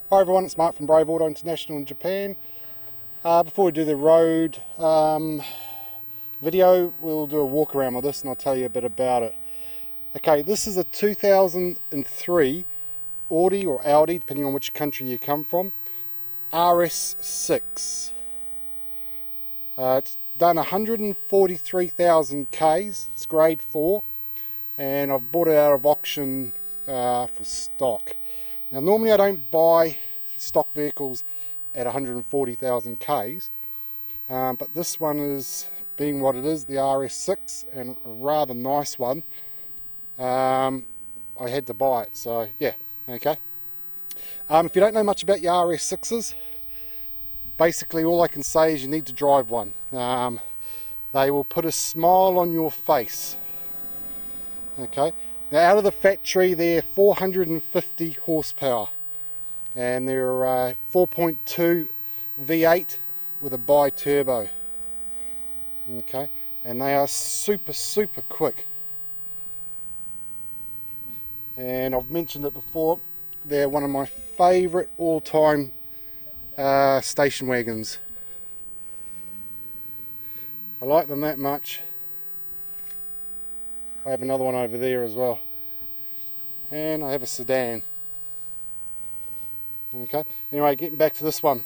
Hi everyone, it's Mark from Brave Auto International in Japan. Before we do the road video, we'll do a walk around with this and I'll tell you a bit about it. Okay, this is a 2003 Audi or Audi, depending on which country you come from, RS6. It's done 143,000 Ks, it's grade 4, and I've bought it out of auction for stock. Now normally I don't buy stock vehicles at 140,000 Ks, but this one is, being what it is, the RS6, and a rather nice one, I had to buy it, so yeah, okay. If you don't know much about your RS6s, basically all I can say is you need to drive one. They will put a smile on your face. Okay. Now out of the factory they're 450 horsepower and they're 4.2 V8 with a bi-turbo. Okay, and they are super quick. And I've mentioned it before, they're one of my favourite all-time station wagons. I like them that much. I have another one over there as well, and I have a sedan. Okay, anyway, getting back to this one.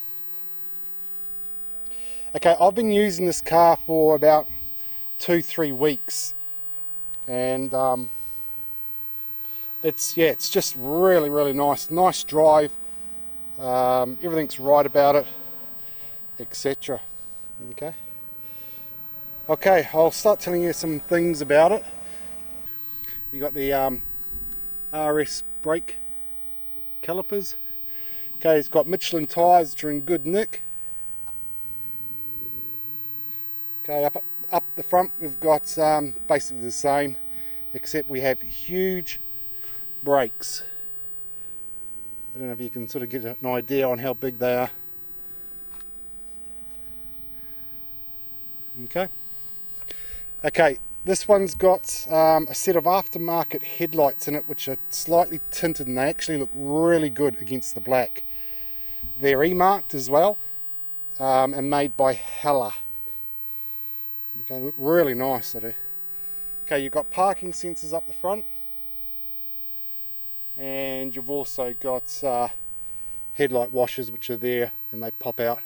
Okay, I've been using this car for about 2-3 weeks, and it's just really nice drive. Everything's right about it, etc. Okay, I'll start telling you some things about it. You got the RS brake calipers. Okay, it's got Michelin tyres which are in good nick. Okay, up the front we've got basically the same, except we have huge brakes. I don't know if you can sort of get an idea on how big they are. Okay, this one's got a set of aftermarket headlights in it which are slightly tinted, and they actually look really good against the black. They're E-marked as well, and made by Hella. Okay, look really nice, they do. Okay, you've got parking sensors up the front, and you've also got headlight washers which are there and they pop out.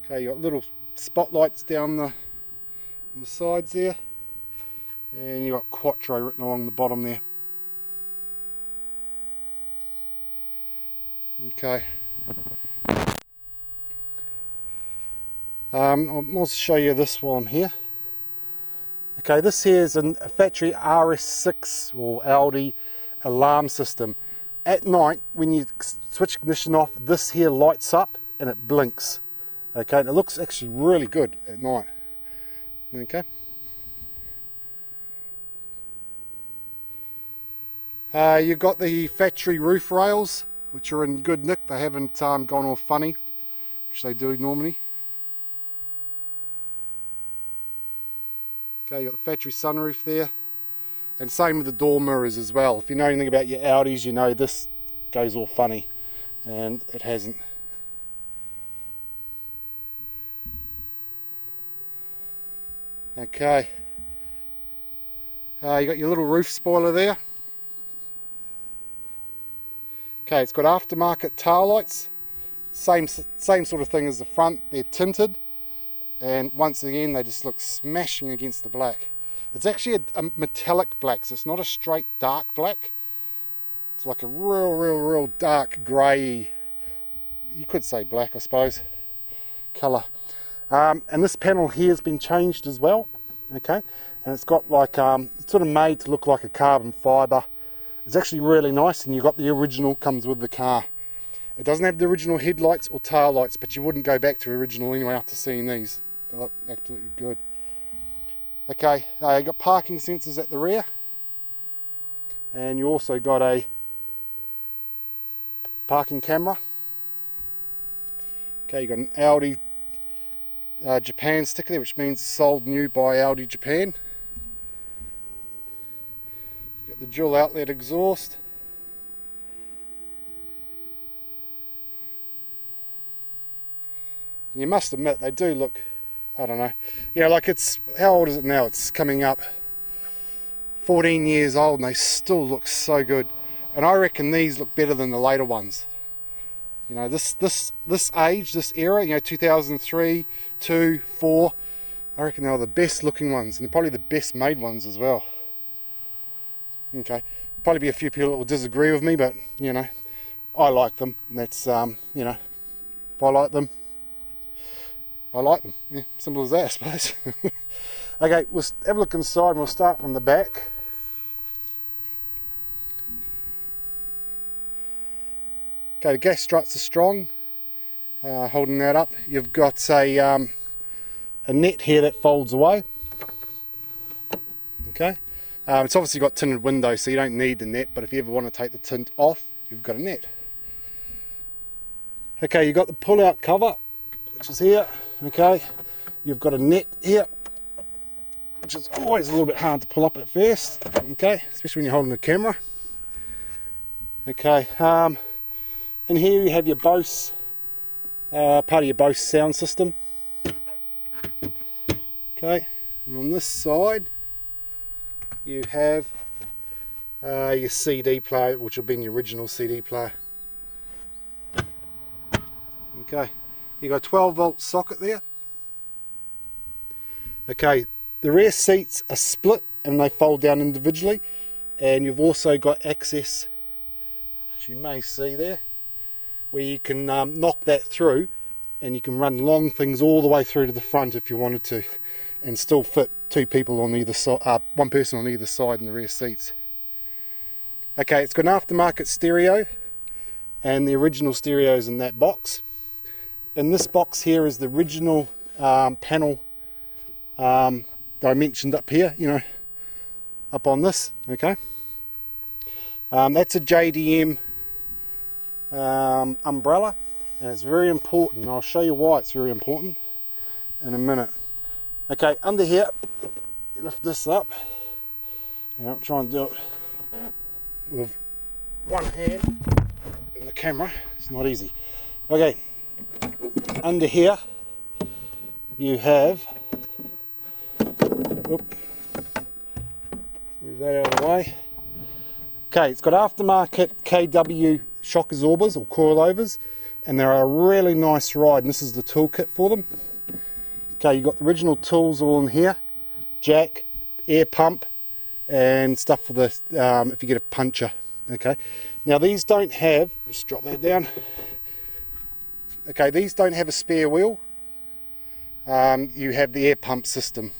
Okay, you've got little spotlights down on the sides there, and you've got Quattro written along the bottom there. Okay, I'll also show you this one here. Okay, this here is a factory RS6 or Audi alarm system. At night, when you switch ignition off, this here lights up and it blinks. Okay, and it looks actually really good at night. Okay. You've got the factory roof rails, which are in good nick. They haven't gone all funny, which they do normally. Okay, you've got the factory sunroof there, and same with the door mirrors as well. If you know anything about your Audis, you know this goes all funny, and it hasn't. Okay, you got your little roof spoiler there. Okay, it's got aftermarket tail lights, same sort of thing as the front. They're tinted, and once again they just look smashing against the black. It's actually a metallic black, so it's not a straight dark black. It's like a real dark grey, you could say black I suppose, colour. And this panel here has been changed as well. Okay, and it's got like it's sort of made to look like a carbon fibre. It's actually really nice, and you've got the original comes with the car. It doesn't have the original headlights or tail lights, but you wouldn't go back to original anyway after seeing these. They look absolutely good. Okay, you've got parking sensors at the rear, and you also got a parking camera. Okay, you've got an Audi Japan sticker there, which means sold new by Audi Japan. You've got the dual outlet exhaust, You must admit they do look, I don't know, you know, like it's, how old is it now? It's coming up 14 years old and they still look so good. And I reckon these look better than the later ones. You know, this age, this era, you know, 2003, 2, 4, I reckon they were the best looking ones, and they're probably the best made ones as well. Okay, probably be a few people that will disagree with me, but you know, I like them. And that's you know, if I like them, I like them. Yeah, simple as that, I suppose. Okay, we'll have a look inside and we'll start from the back. Okay, the gas struts are strong. Holding that up, you've got a net here that folds away. Okay, it's obviously got tinted windows, so you don't need the net, but if you ever want to take the tint off, you've got a net. Okay, you've got the pull-out cover, which is here. Okay, you've got a net here, which is always a little bit hard to pull up at first. Okay, especially when you're holding the camera. Okay, in here you have your Bose, part of your Bose sound system. Okay, and on this side you have your CD player, which will be your original CD player. Okay, you got a 12 volt socket there. Okay, the rear seats are split and they fold down individually, and you've also got access, which you may see there, where you can knock that through and you can run long things all the way through to the front if you wanted to, and still fit two people on either side, one person on either side in the rear seats. Okay, it's got an aftermarket stereo, and the original stereo is in that box. In this box here is the original panel that I mentioned up here, you know, up on this. Okay, that's a JDM umbrella, and it's very important. I'll show you why it's very important in a minute. Okay, under here, you lift this up, and I'll try and do it with one hand in the camera. It's not easy. Okay, under here you have, whoop, move that out of the way. Okay, it's got aftermarket KW shock absorbers or coilovers, and they're a really nice ride, and this is the toolkit for them. Okay, you've got the original tools all in here, jack, air pump, and stuff for the if you get a puncture. Okay, now these don't have, just drop that down. Okay, these don't have a spare wheel. You have the air pump system.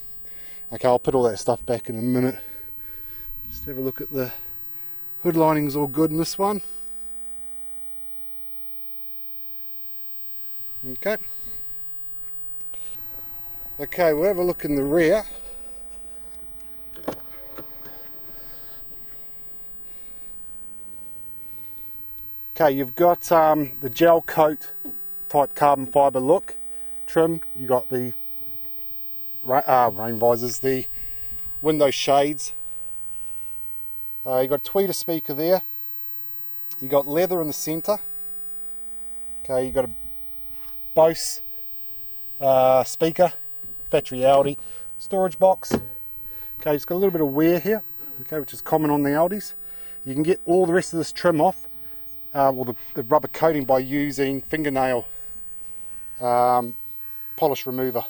Okay, I'll put all that stuff back in a minute. Just have a look at the hood lining's all good in this one. Okay. Okay, we'll have a look in the rear. Okay, you've got the gel coat type carbon fibre look trim. You got the rain visors, the window shades. You got a tweeter speaker there. You got leather in the centre. Okay, you got a Bose speaker, factory Audi storage box. Okay, it's got a little bit of wear here, okay, which is common on the Audis. You can get all the rest of this trim off, or the rubber coating, by using fingernail polish remover,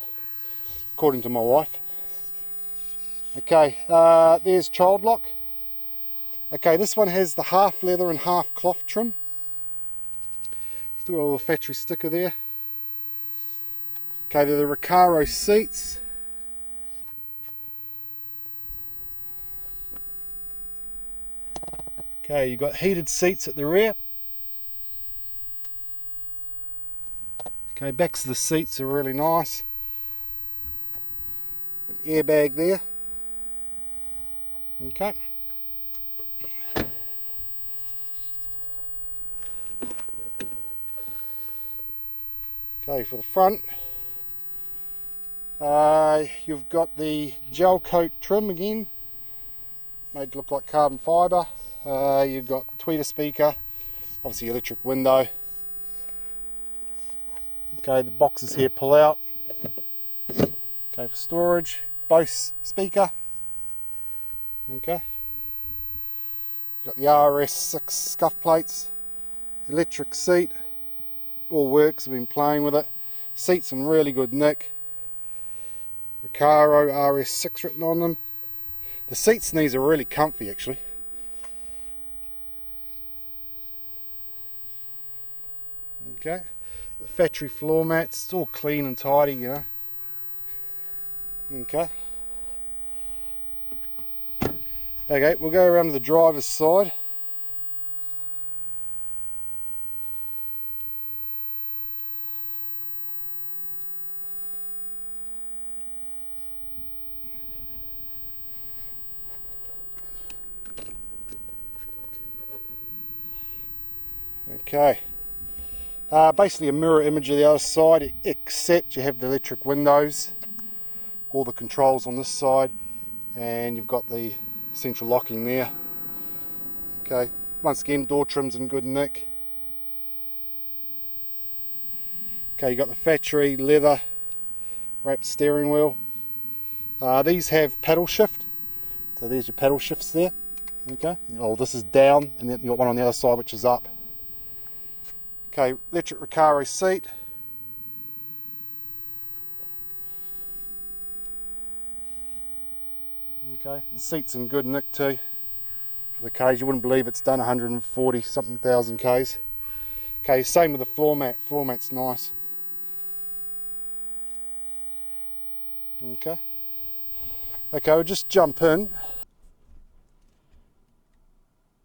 according to my wife. Okay, there's child lock. Okay, this one has the half leather and half cloth trim. Still got a little factory sticker there. Okay, they're the Recaro seats. Okay, you've got heated seats at the rear. Okay, backs of the seats are really nice. An airbag there. Okay. Okay, for the front, you've got the gel coat trim again, made to look like carbon fibre. You've got tweeter speaker, obviously electric window. Okay, the boxes here pull out. Okay, for storage, Bose speaker. Okay, you've got the RS6 scuff plates, electric seat, all works, I've been playing with it. Seats in really good nick. Recaro RS6 written on them. The seats in these are really comfy actually. Okay, the factory floor mats, it's all clean and tidy, you know. Okay. Okay, we'll go around to the driver's side. Okay. Basically a mirror image of the other side, except you have the electric windows, all the controls on this side, and you've got the central locking there. Okay, once again, door trim's in good nick. Okay, you've got the factory leather wrapped steering wheel. These have paddle shift, so there's your paddle shifts there. Okay, oh, this is down, and then you've got one on the other side which is up. Okay, electric Recaro seat. Okay, the seat's in good nick too. For the Ks, you wouldn't believe it's done 140 something thousand Ks. Okay, same with the floor mat. Floor mat's nice. Okay. Okay, we'll just jump in.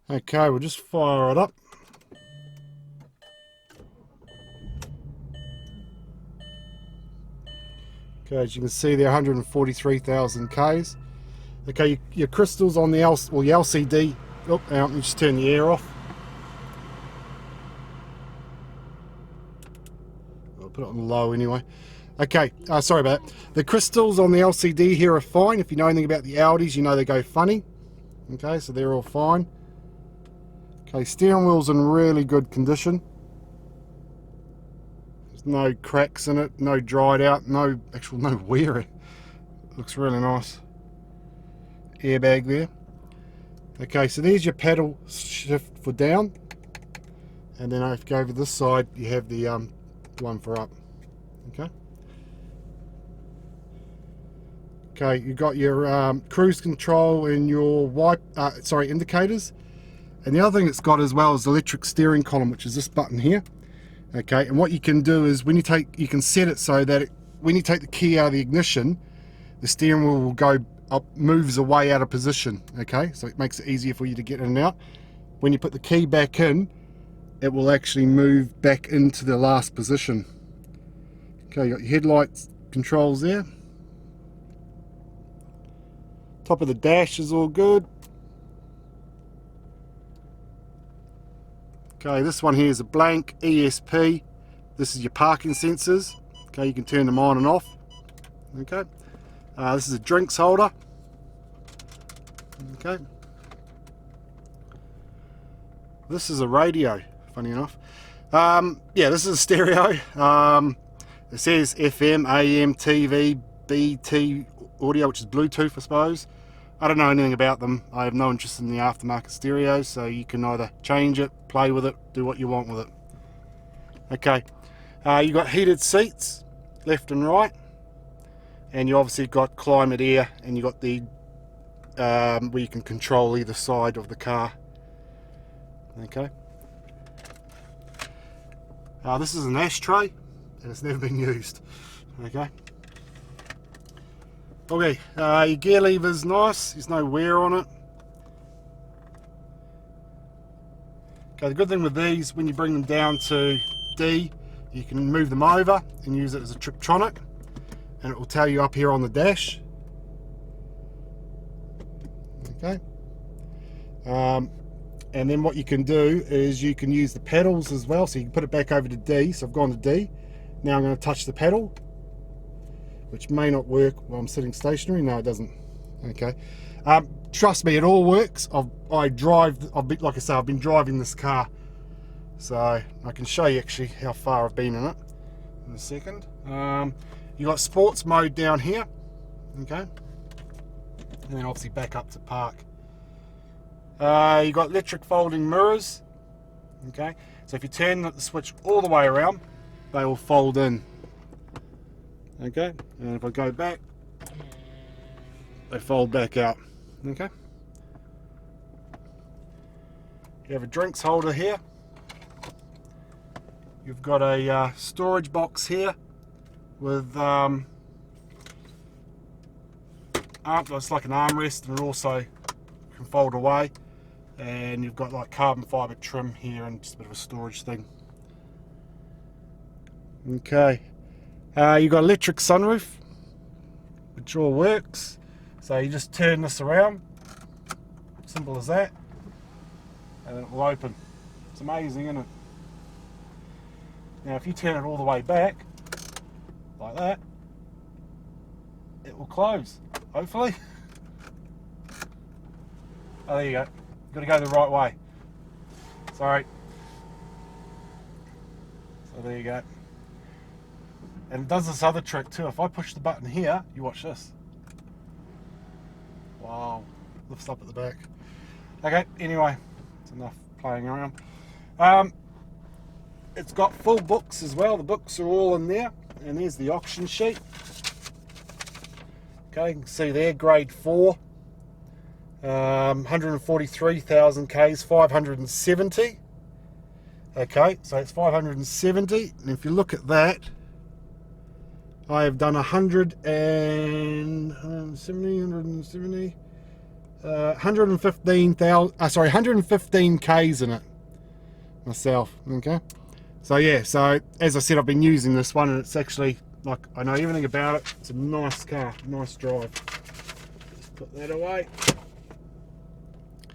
Okay, we'll just fire it up. Okay, as you can see there, 143,000 Ks. Okay, your crystals on the LCD. Oh, let me just turn the air off. I'll put it on low anyway. Okay, sorry about that. The crystals on the LCD here are fine. If you know anything about the Audis, you know they go funny. Okay, so they're all fine. Okay, steering wheel's in really good condition. There's no cracks in it, no dried out, no wear. It looks really nice. Airbag there. Okay, so there's your paddle shift for down, and then if you go over this side, you have the one for up. Okay. Okay, you've got your cruise control and your indicators. And the other thing it's got as well is the electric steering column, which is this button here. Okay, and what you can do is you can set it so that when you take the key out of the ignition, the steering wheel will go up, moves away out of position. Okay, so it makes it easier for you to get in and out. When you put the key back in, it will actually move back into the last position. Okay, you got your headlights controls there. Top of the dash is all good. Okay, this one here is a blank ESP. This is your parking sensors. Okay, you can turn them on and off. Okay, this is a drinks holder. Okay, this is a radio, funny enough. Yeah, this is a stereo. It says FM, AM, TV, BT audio, which is Bluetooth, I suppose. I don't know anything about them. I have no interest in the aftermarket stereos, so you can either change it, play with it, do what you want with it. Okay, you've got heated seats, left and right, and you obviously got climate air, and you've got the where you can control either side of the car. Okay. This is an ashtray, and it's never been used. Okay. Okay, your gear lever's nice, there's no wear on it. Okay, the good thing with these, when you bring them down to D, you can move them over and use it as a Triptronic, and it will tell you up here on the dash. Okay. And then what you can do is you can use the pedals as well, so you can put it back over to D. So I've gone to D. Now I'm going to touch the pedal, which may not work while I'm sitting stationary. No, it doesn't. Okay. Trust me, it all works. Like I say, I've been driving this car, so I can show you actually how far I've been in it. in a second. You got sports mode down here, okay, and then obviously back up to park. You got electric folding mirrors, okay, so if you turn the switch all the way around, they will fold in, okay, and if I go back, they fold back out, okay. You have a drinks holder here. You've got a storage box here with it's like an armrest, and it also can fold away. And you've got like carbon fibre trim here and just a bit of a storage thing. Okay, you've got electric sunroof, which all works. So you just turn this around, simple as that, and it will open. It's amazing, isn't it? Now if you turn it all the way back, like that, it will close, hopefully. Oh, there you go. You've got to go the right way. Sorry. So there you go. And it does this other trick too. If I push the button here, you watch this. Wow. Lifts up at the back. Okay, anyway, it's enough playing around. It's got full books as well. The books are all in there. And there's the auction sheet. Okay, you can see there, grade 4. 143,000 Ks, 570. Okay, so it's 570. And if you look at that, I have done 115,000, 115 Ks in it myself. Okay, so yeah, so as I said, I've been using this one, and it's actually, like, I know everything about it. It's a nice car, nice drive. Just put that away.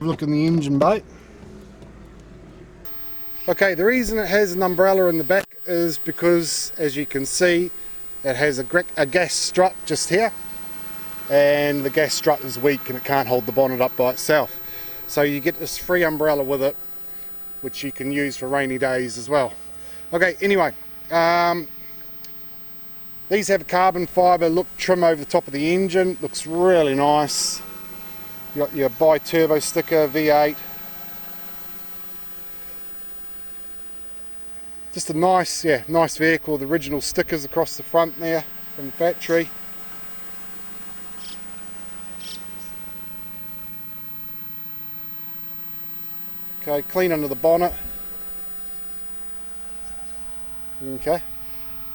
Look in the engine bay. Okay, the reason it has an umbrella in the back is because, as you can see, it has a gas strut just here, and the gas strut is weak and it can't hold the bonnet up by itself. So you get this free umbrella with it, which you can use for rainy days as well. Okay, anyway, these have a carbon fibre look trim over the top of the engine. Looks really nice. You got your bi-turbo sticker, V8. Just a nice, yeah, nice vehicle. The original stickers across the front there from the factory. Okay, clean under the bonnet. Okay.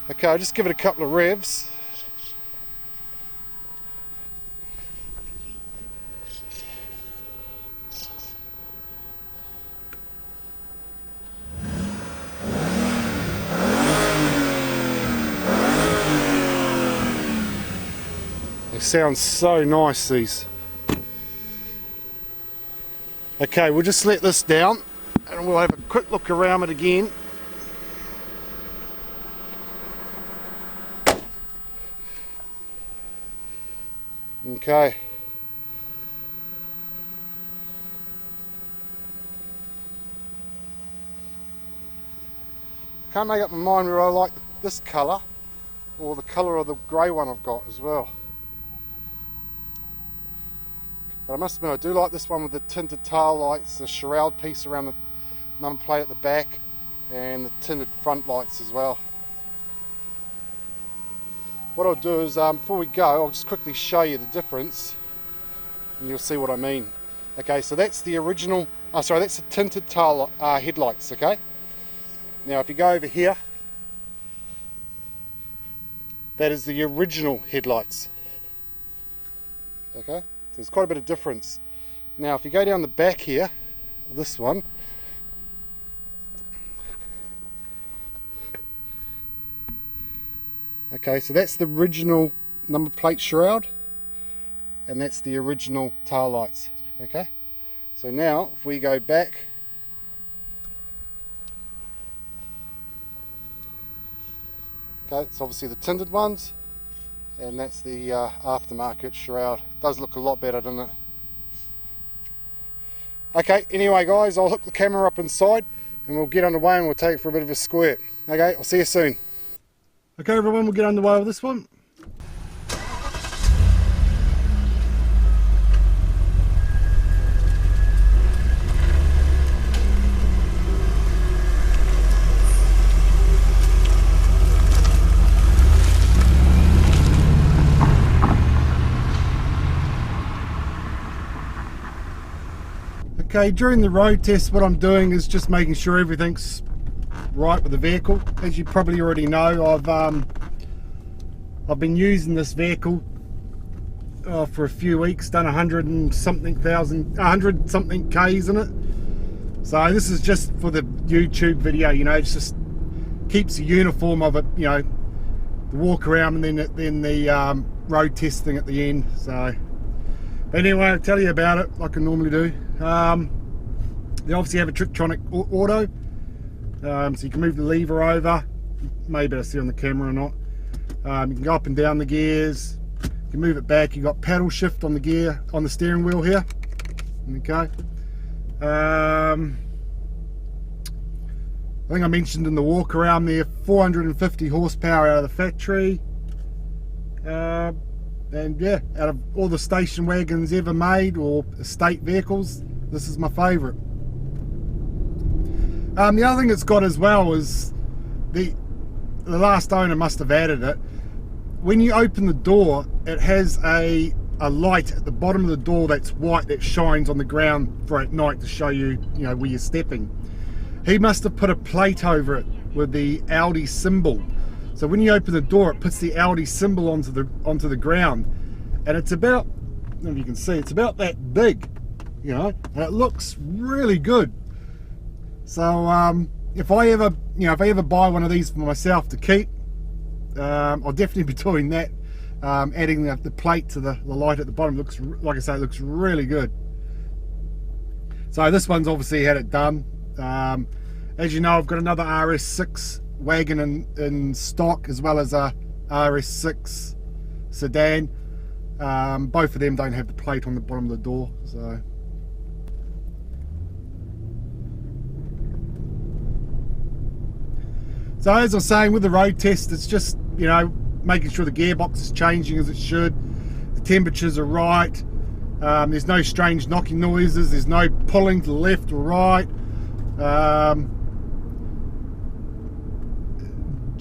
Okay, I'll just give it a couple of revs. They sound so nice, these. Okay, we'll just let this down and we'll have a quick look around it again. Okay. Can't make up my mind whether I like this colour or the colour of the grey one I've got as well. But I must admit, I do like this one with the tinted tail lights, the shroud piece around the number plate at the back, and the tinted front lights as well. What I'll do is, before we go, I'll just quickly show you the difference, and you'll see what I mean. Okay, so that's the original, that's the tinted tail headlights, okay? Now if you go over here, that is the original headlights. Okay? There's quite a bit of difference. Now if you go down the back here, this one, okay, so that's the original number plate shroud, and that's the original tail lights. Okay, so now if we go back, okay, it's obviously the tinted ones, and that's the aftermarket shroud. Does look a lot better, doesn't it? Okay, anyway guys, I'll hook the camera up inside and we'll get underway and we'll take it for a bit of a squirt. Okay, I'll see you soon. Okay everyone, we'll get underway with this one. Okay, during the road test what I'm doing is just making sure everything's right with the vehicle. As you probably already know, I've been using this vehicle for a few weeks, done 100 something Ks in it. So this is just for the YouTube video, you know, it just keeps the uniform of it, you know, the walk around and then the road testing at the end. So anyway, I'll tell you about it like I normally do. They obviously have a Trictronic auto, so you can move the lever over. Maybe I see on the camera or not. You can go up and down the gears. You can move it back. You got paddle shift on the gear on the steering wheel here. Okay. I think I mentioned in the walk around there, 450 horsepower out of the factory. And yeah, out of all the station wagons ever made or estate vehicles, this is my favourite. The other thing it's got as well is the last owner must have added it. When you open the door, it has a light at the bottom of the door that's white that shines on the ground for at night to show you, you know, where you're stepping. He must have put a plate over it with the Audi symbol. So when you open the door, it puts the Audi symbol onto the ground, and it's about, I don't know if you can see, it's about that big, you know, and it looks really good. So if I ever buy one of these for myself to keep, I'll definitely be doing that. Adding the plate to the light at the bottom. Looks, like I say, it looks really good. So this one's obviously had it done. As you know, I've got another RS6 wagon in stock, as well as a RS6 sedan. Both of them don't have the plate on the bottom of the door. So as I was saying, with the road test, it's just, you know, making sure the gearbox is changing as it should, the temperatures are right, there's no strange knocking noises, there's no pulling to the left or right,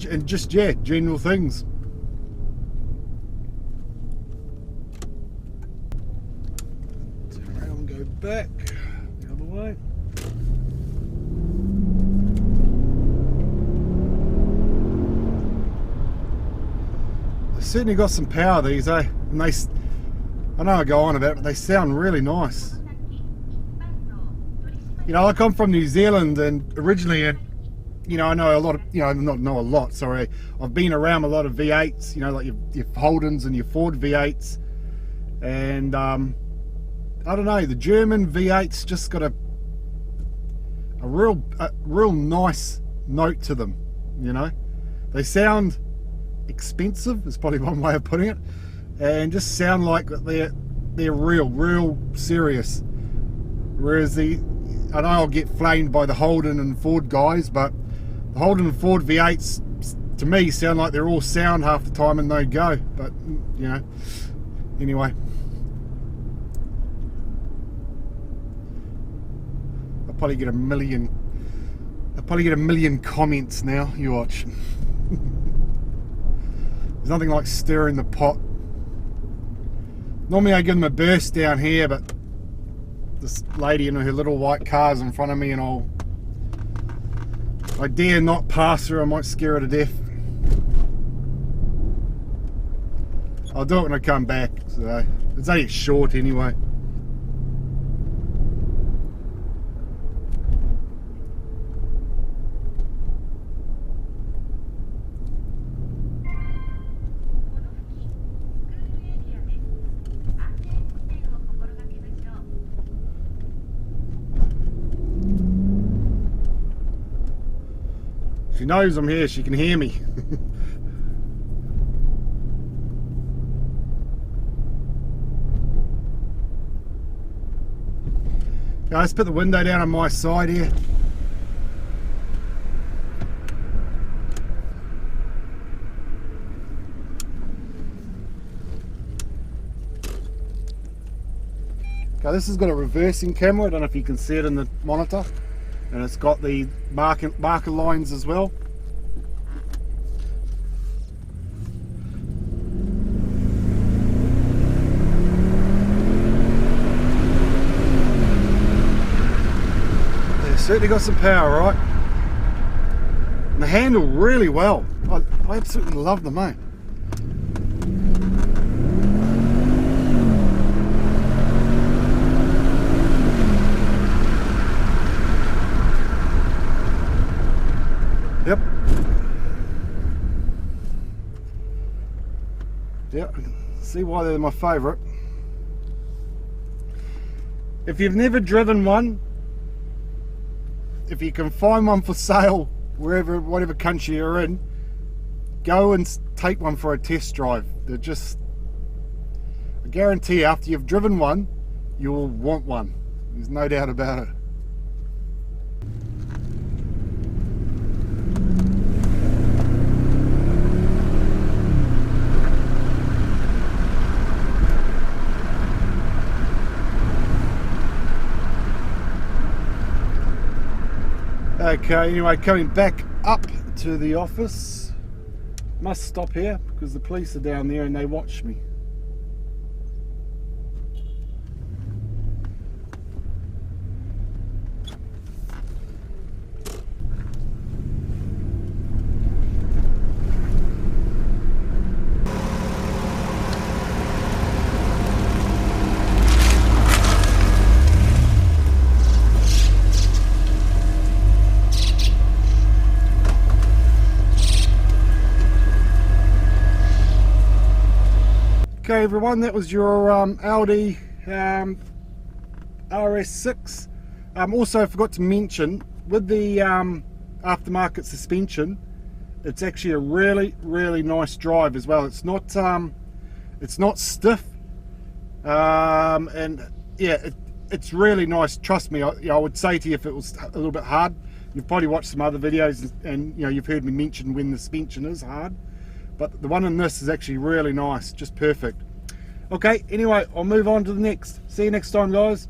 and just, yeah, general things. Turn around and go back the other way. Certainly got some power, these, eh? And I know I go on about it, but they sound really nice. You know, like I'm from New Zealand, and originally, you know, I know a lot of, you know, not know a lot, sorry, I've been around a lot of V8s, you know, like your Holdens and your Ford V8s, and I don't know, the German V8s just got a real nice note to them, you know. They sound expensive is probably one way of putting it, and just sound like they're real serious. Whereas I know I'll get flamed by the Holden and Ford guys, but the Holden and Ford V8s to me sound like they're all sound half the time and no go. But you know, anyway, I'll probably get a million comments now. You watch. There's nothing like stirring the pot. Normally I give them a burst down here, but this lady in her little white car's in front of me, and I dare not pass her, I might scare her to death. I'll do it when I come back, so it's only short anyway. She knows I'm here, she can hear me. Let's put the window down on my side here. Okay, this has got a reversing camera. I don't know if you can see it in the monitor, and it's got the marker lines as well. Certainly got some power, right? And they handle really well. I absolutely love them, mate. Yep. Yep. See why they're my favourite. If you've never driven one, if you can find one for sale wherever, whatever country you're in, go and take one for a test drive. They're just, I guarantee you, after you've driven one, you'll want one. There's no doubt about it. Okay, anyway, coming back up to the office. Must stop here because the police are down there and they watch me. Okay everyone, that was your Audi RS6. Also I forgot to mention, with the aftermarket suspension, it's actually a really nice drive as well. It's not stiff, and yeah, it's really nice. Trust me, I would say to you, if it was a little bit hard, you've probably watched some other videos and you know, you've heard me mention when the suspension is hard. But the one in this is actually really nice, just perfect. Okay, anyway, I'll move on to the next. See you next time, guys.